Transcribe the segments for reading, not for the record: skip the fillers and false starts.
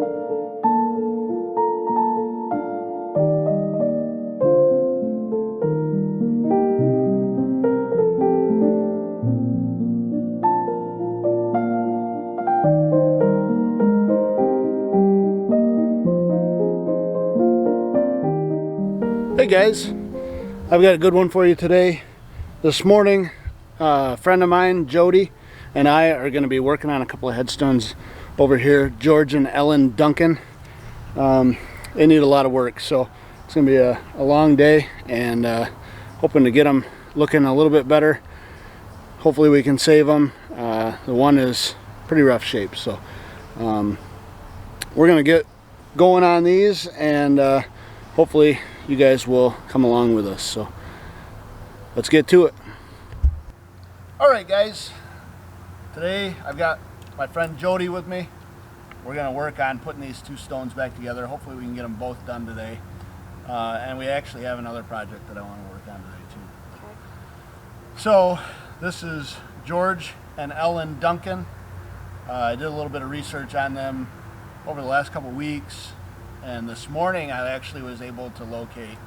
Hey guys, I've got a good one for you today. This morning, a friend of mine, Jody, and I are going to be working on a couple of headstones over here. George and Ellen Duncan. They need a lot of work, so it's going to be a long day, and hoping to get them looking a little bit better. Hopefully we can save them. The one is pretty rough shape, so we're going to get going on these, and hopefully you guys will come along with us. So let's get to it. All right guys, today I've got my friend Jody with me. We're going to work on putting these two stones back together. Hopefully we can get them both done today, and we actually have another project that I want to work on today too. Okay. So this is George and Ellen Duncan. I did a little bit of research on them over the last couple weeks, and this morning I actually was able to locate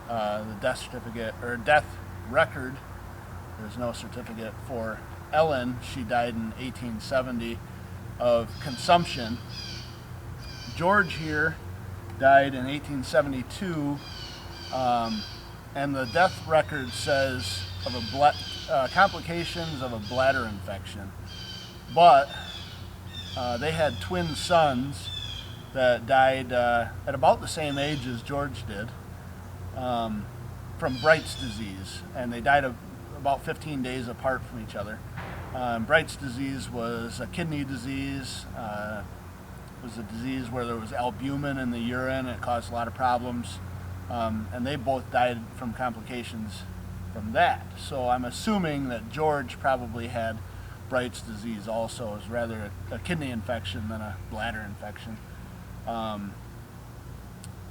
the death certificate, or death record. There's no certificate for Ellen. She died in 1870 of consumption. George here died in 1872, and the death record says of complications of a bladder infection. But they had twin sons that died at about the same age as George did, from Bright's disease, and they died about 15 days apart from each other. Bright's disease was a kidney disease. It was a disease where there was albumin in the urine. It caused a lot of problems, and they both died from complications from that. So I'm assuming that George probably had Bright's disease also. It was rather a kidney infection than a bladder infection.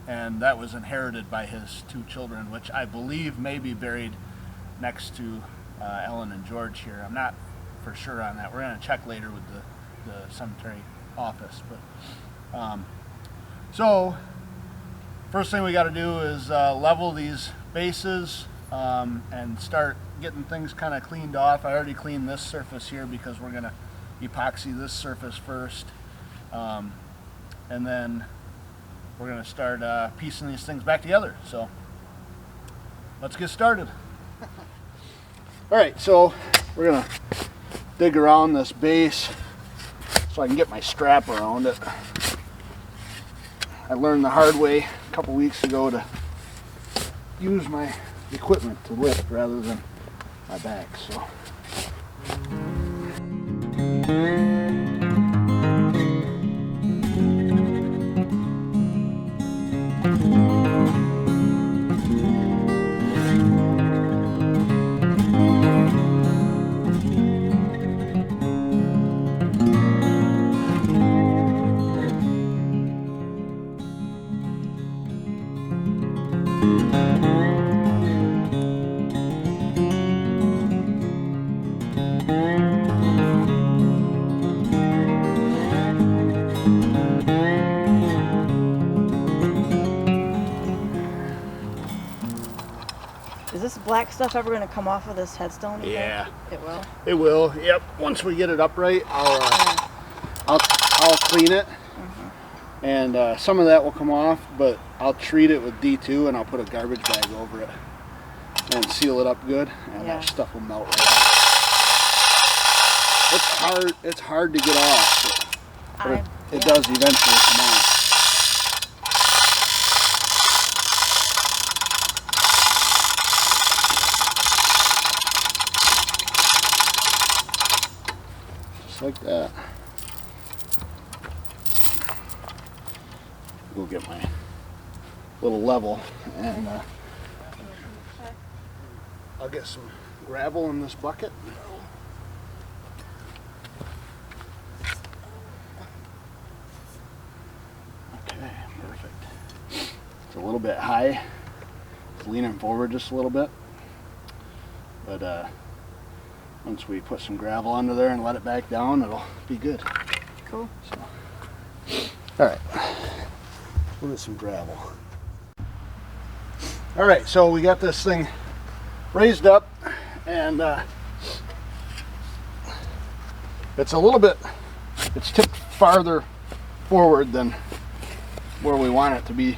And that was inherited by his two children, which I believe may be buried next to Ellen and George here. I'm not for sure on that. We're going to check later with the cemetery office. But so first thing we got to do is level these bases and start getting things kind of cleaned off. I already cleaned this surface here because we're going to epoxy this surface first. And then we're going to start piecing these things back together. So let's get started. All right, so we're going to dig around this base so I can get my strap around it. I learned the hard way a couple weeks ago to use my equipment to lift rather than my back. So. Is this black stuff ever going to come off of this headstone? Yeah. It will? It will, yep. Once we get it upright, I'll clean it. And some of that will come off, but I'll treat it with D2 and I'll put a garbage bag over it and seal it up good, and that stuff will melt right off. It's hard to get off, but it does eventually come off. Just like that. We'll get my little level, and I'll get some gravel in this bucket. Okay, perfect. It's a little bit high. It's leaning forward just a little bit, but once we put some gravel under there and let it back down, it'll be good. Cool. So. All right, we'll get some gravel. All right, so we got this thing raised up, and it's a little bit, it's tipped farther forward than where we want it to be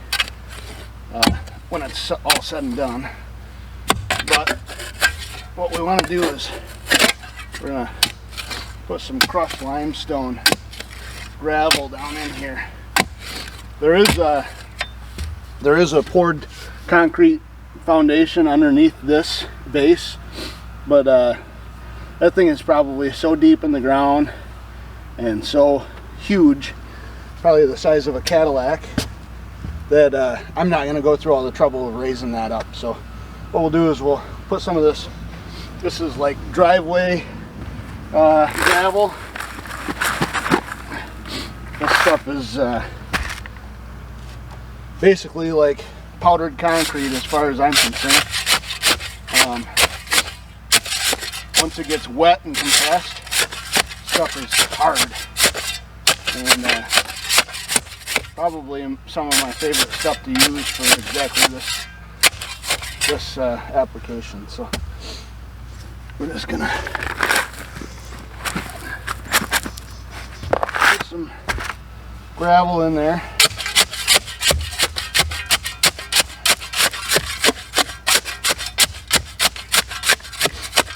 when it's all said and done. But what we want to do is we're going to put some crushed limestone gravel down in here. There is a poured concrete foundation underneath this base, but that thing is probably so deep in the ground and so huge, probably the size of a Cadillac, that I'm not going to go through all the trouble of raising that up. So what we'll do is we'll put some of this is like driveway gravel. This stuff is basically like powdered concrete as far as I'm concerned. Once it gets wet and compressed, stuff is hard, and probably some of my favorite stuff to use for exactly this application. So we're just gonna put some gravel in there.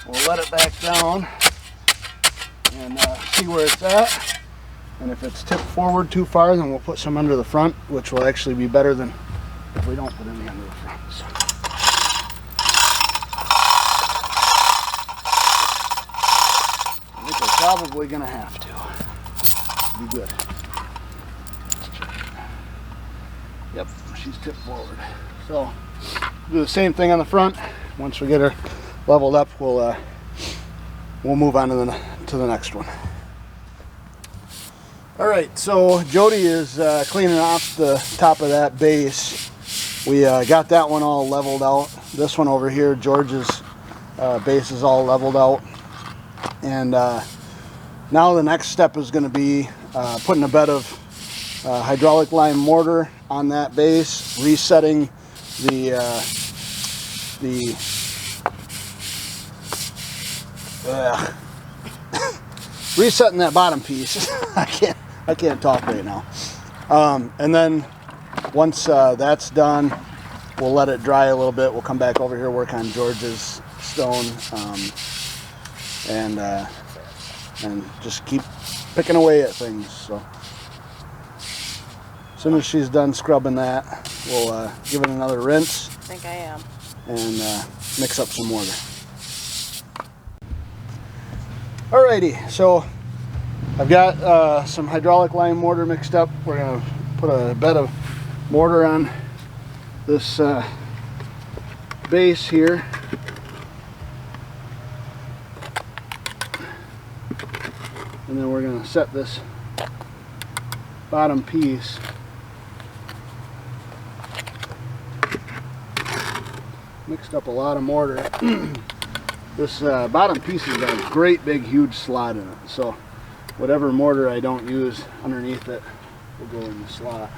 We'll let it back down and see where it's at. And if it's tipped forward too far, then we'll put some under the front, which will actually be better than if we don't put any under the front. So. I think we're probably going to have to. Be good. Yep, she's tipped forward. So do the same thing on the front. Once we get her leveled up, we'll move on to the next one. All right, so Jody is cleaning off the top of that base. We got that one all leveled out. This one over here, George's base is all leveled out. And now the next step is going to be putting a bed of hydraulic lime mortar on that base, resetting resetting that bottom piece. I can't talk right now. And then once that's done, we'll let it dry a little bit. We'll come back over here, work on George's stone, and just keep picking away at things. So as soon as she's done scrubbing that, we'll give it another rinse. I think I am. And mix up some mortar. Alrighty, so I've got some hydraulic lime mortar mixed up. We're going to put a bed of mortar on this base here. And then we're going to set this bottom piece. Mixed up a lot of mortar. This bottom piece has got a great big huge slot in it, so whatever mortar I don't use underneath it will go in the slot.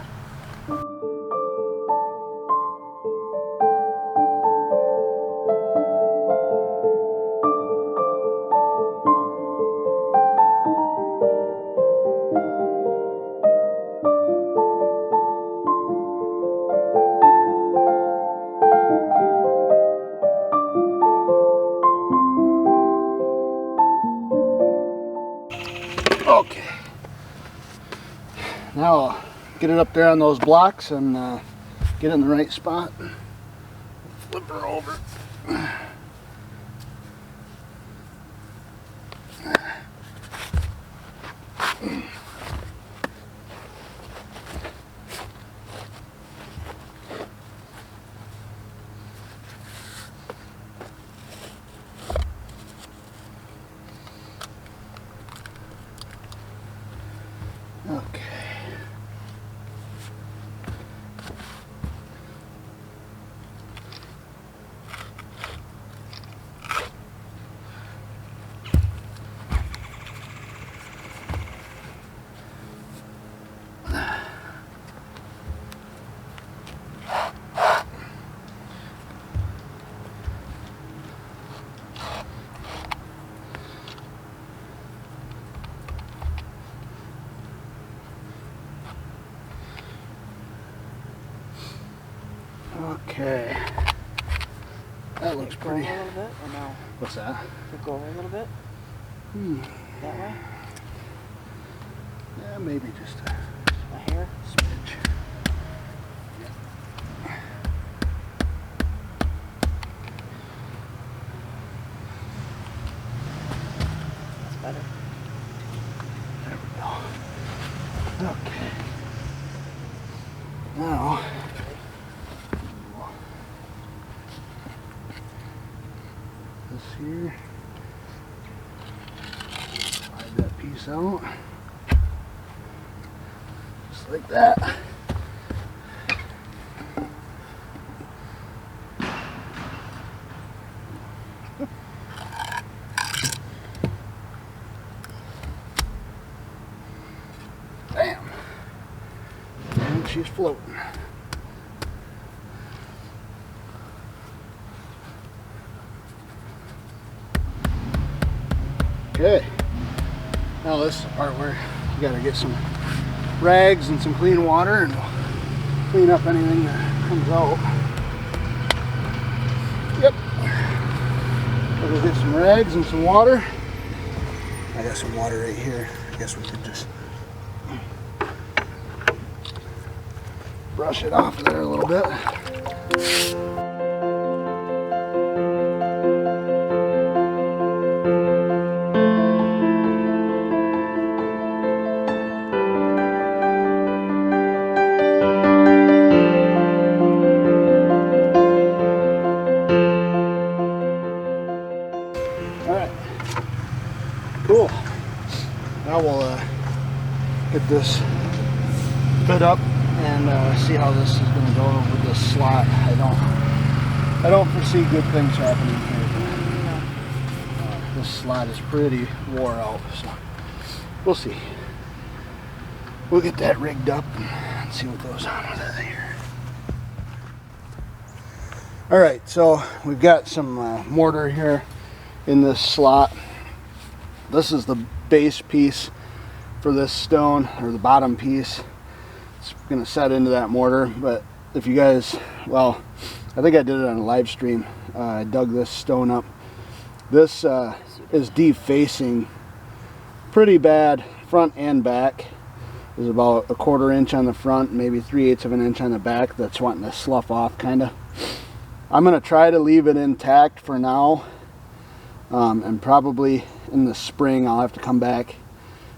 Okay, now I'll get it up there on those blocks and get it in the right spot. Flip her over. Okay. Okay. That looks Go pretty. over a little bit, or no? What's that? Could go over a little bit? That way? Yeah, maybe just A hair? smidge. That's better. There we go. Okay. Now, this here, slide that piece out, just like that. Bam. And she's floating. Okay, now this is the part where you gotta get some rags and some clean water and clean up anything that comes out. Yep. We'll get some rags and some water. I got some water right here. I guess we could just brush it off there a little bit. Cool. Now we'll get this fit up and see how this is going to go with this slot. I don't foresee good things happening here. This slot is pretty wore out, so we'll see. We'll get that rigged up and see what goes on with it here. All right, so we've got some mortar here in this slot. This is the base piece for this stone, or the bottom piece. It's going to set into that mortar, but if you guys, well, I think I did it on a live stream. I dug this stone up. This is defacing pretty bad, front and back. There's about 1/4 inch on the front, maybe 3/8 of an inch on the back that's wanting to slough off, kind of. I'm going to try to leave it intact for now, and probably in the spring I'll have to come back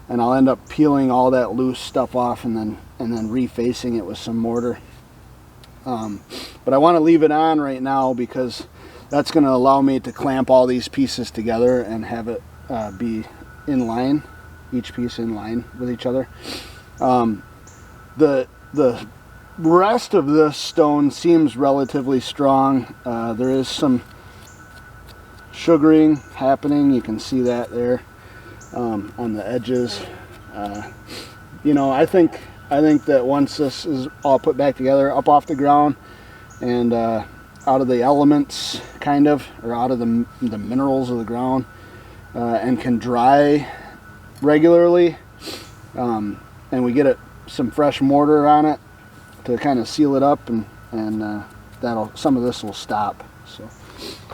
and I'll end up peeling all that loose stuff off and then refacing it with some mortar. But I want to leave it on right now because that's going to allow me to clamp all these pieces together and have it be in line, each piece in line with each other. The rest of this stone seems relatively strong. There is some sugaring happening. You can see that there on the edges. You know, I think that once this is all put back together, up off the ground and out of the elements, kind of, or out of the minerals of the ground, and can dry regularly, and we get some fresh mortar on it to kind of seal it up, and some of this will stop. So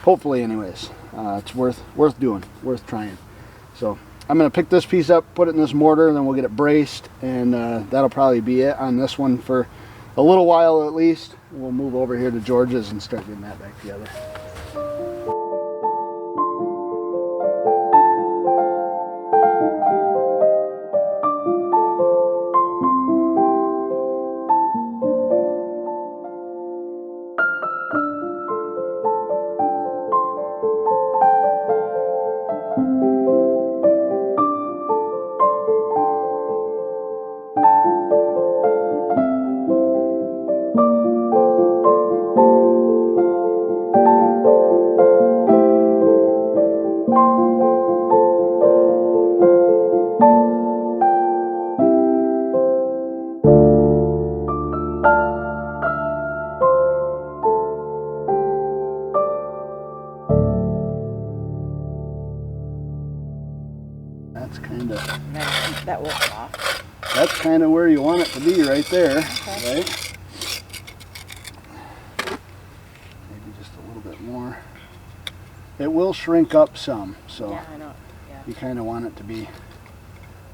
hopefully, anyways, it's worth doing, worth trying. So I'm going to pick this piece up, put it in this mortar, and then we'll get it braced, and that'll probably be it on this one for a little while at least. We'll move over here to George's and start getting that back together. That's kind of... That will come off. That's kind of where you want it to be, right there. Okay. Right? it will shrink up some, so Yeah, I know. Yeah, you kind of want it to be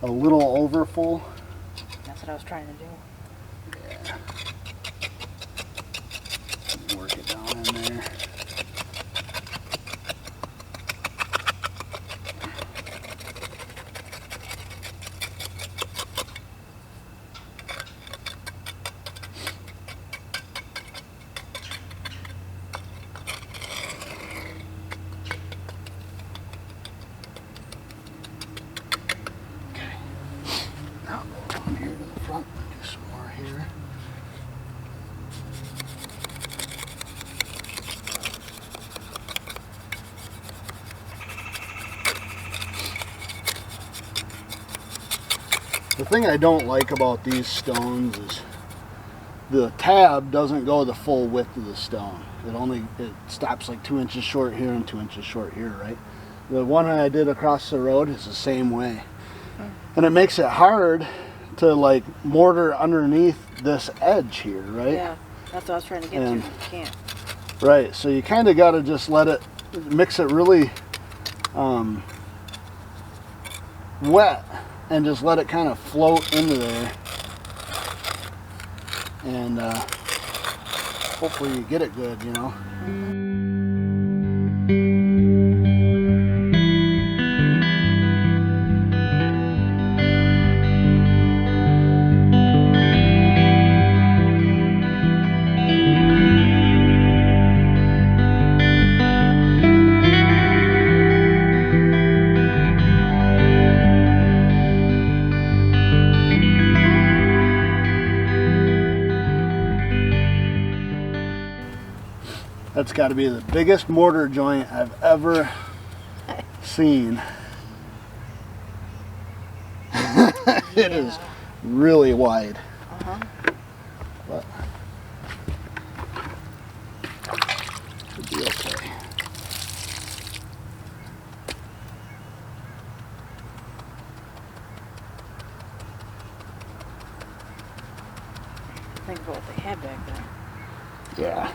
a little over full. that's what I was trying to do. Yeah. Work it down in there. Now go down here to the front and do some more here. The thing I don't like about these stones is the tab doesn't go the full width of the stone. It stops like 2 inches short here and 2 inches short here, right? The one I did across the road is the same way. And it makes it hard to like mortar underneath this edge here, right? Yeah, that's what I was trying to get to. You can't. Right, so you kind of got to just let it, mix it really wet and just let it kind of float into there. And hopefully you get it good, you know. That's got to be the biggest mortar joint I've ever seen. It is really wide. But should be okay. Think about what they had back then. Yeah.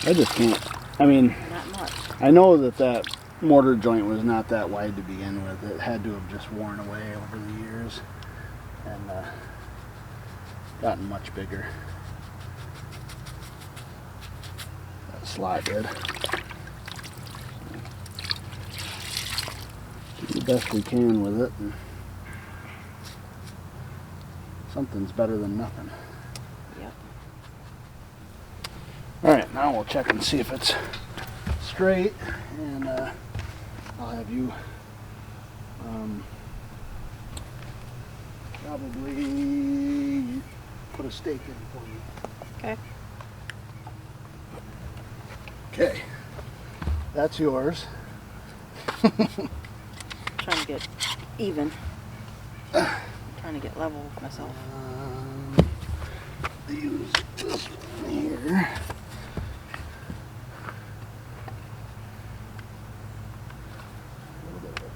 I just can't. I mean, Not much. I know that mortar joint was not that wide to begin with. It had to have just worn away over the years and gotten much bigger. That slot did. Do the best we can with it. And something's better than nothing. Yep. Alright, now we'll check and see if it's straight, and I'll have you probably put a stake in for me. Okay. Okay, that's yours. Trying to get even. Trying to get level with myself. Use this one here.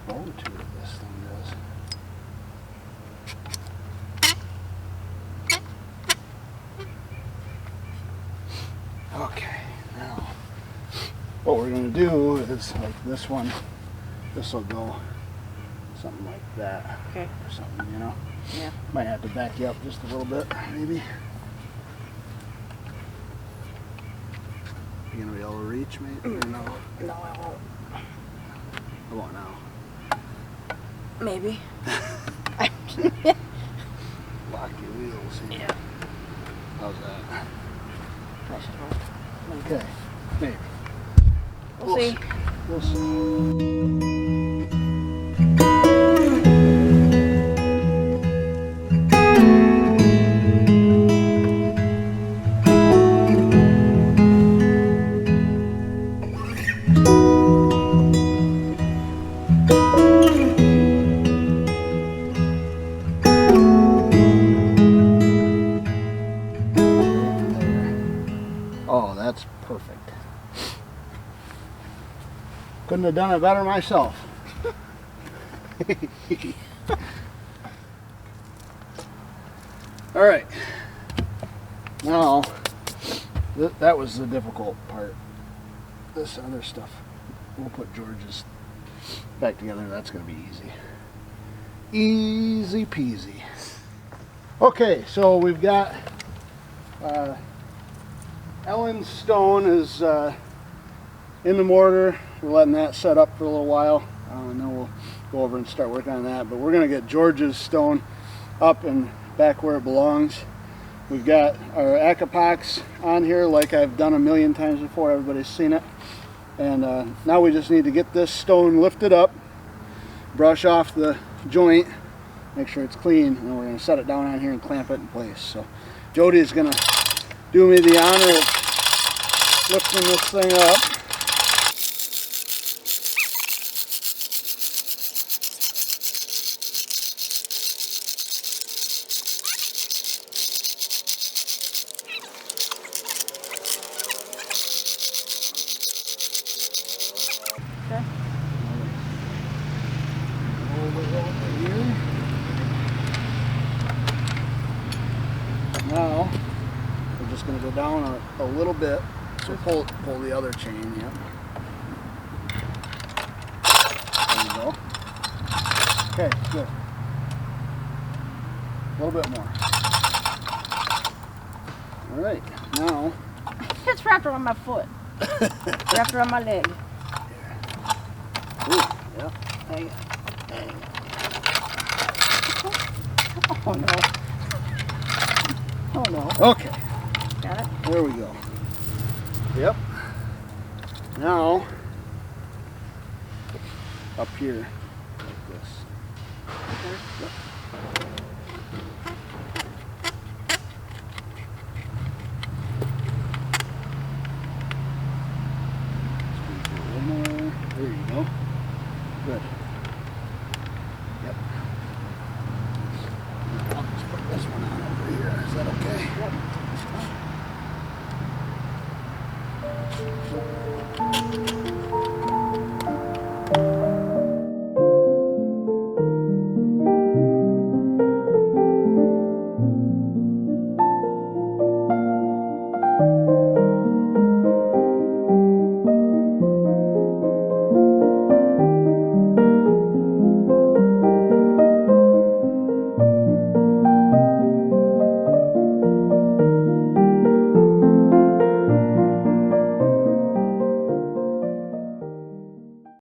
Bone to it, this thing does. Okay, now what we're going to do is like this one, this will go something like that. Okay. Or something, you know? Yeah. Might have to back you up just a little bit, maybe. You going to be able to reach, maybe? Or no? No, I won't. I won't now. Maybe. Lock your wheels here. Yeah. How's that? That should work. Maybe. Okay, maybe. We'll see. We'll see. Oh, that's perfect. Couldn't have done it better myself. All right. Now, that was the difficult part. this other stuff, we'll put George's back together. That's going to be easy. Easy peasy. Okay, so we've got Ellen's stone is in the mortar. We're letting that set up for a little while, and then we'll go over and start working on that. But we're going to get George's stone up and back where it belongs. We've got our Acapox on here like I've done a million times before. Everybody's seen it. And now we just need to get this stone lifted up, brush off the joint, make sure it's clean, and then we're going to set it down on here and clamp it in place. So Jody is going to do me the honor of lifting this thing up. Now, we're just going to go down a little bit, so pull the other chain, yep. There you go. Okay, good. A little bit more. Alright, now... It's wrapped around my foot. Wrapped around my leg. Ooh, yeah. Hang it. Hang it. Oh no. Oh no. Okay. Got it? There we go. Yep. Now, up here, like this. Okay. Yep. Squeeze it a little more. There you go. Good. Yep. I'll just put this one on over here. Is that okay? Yep.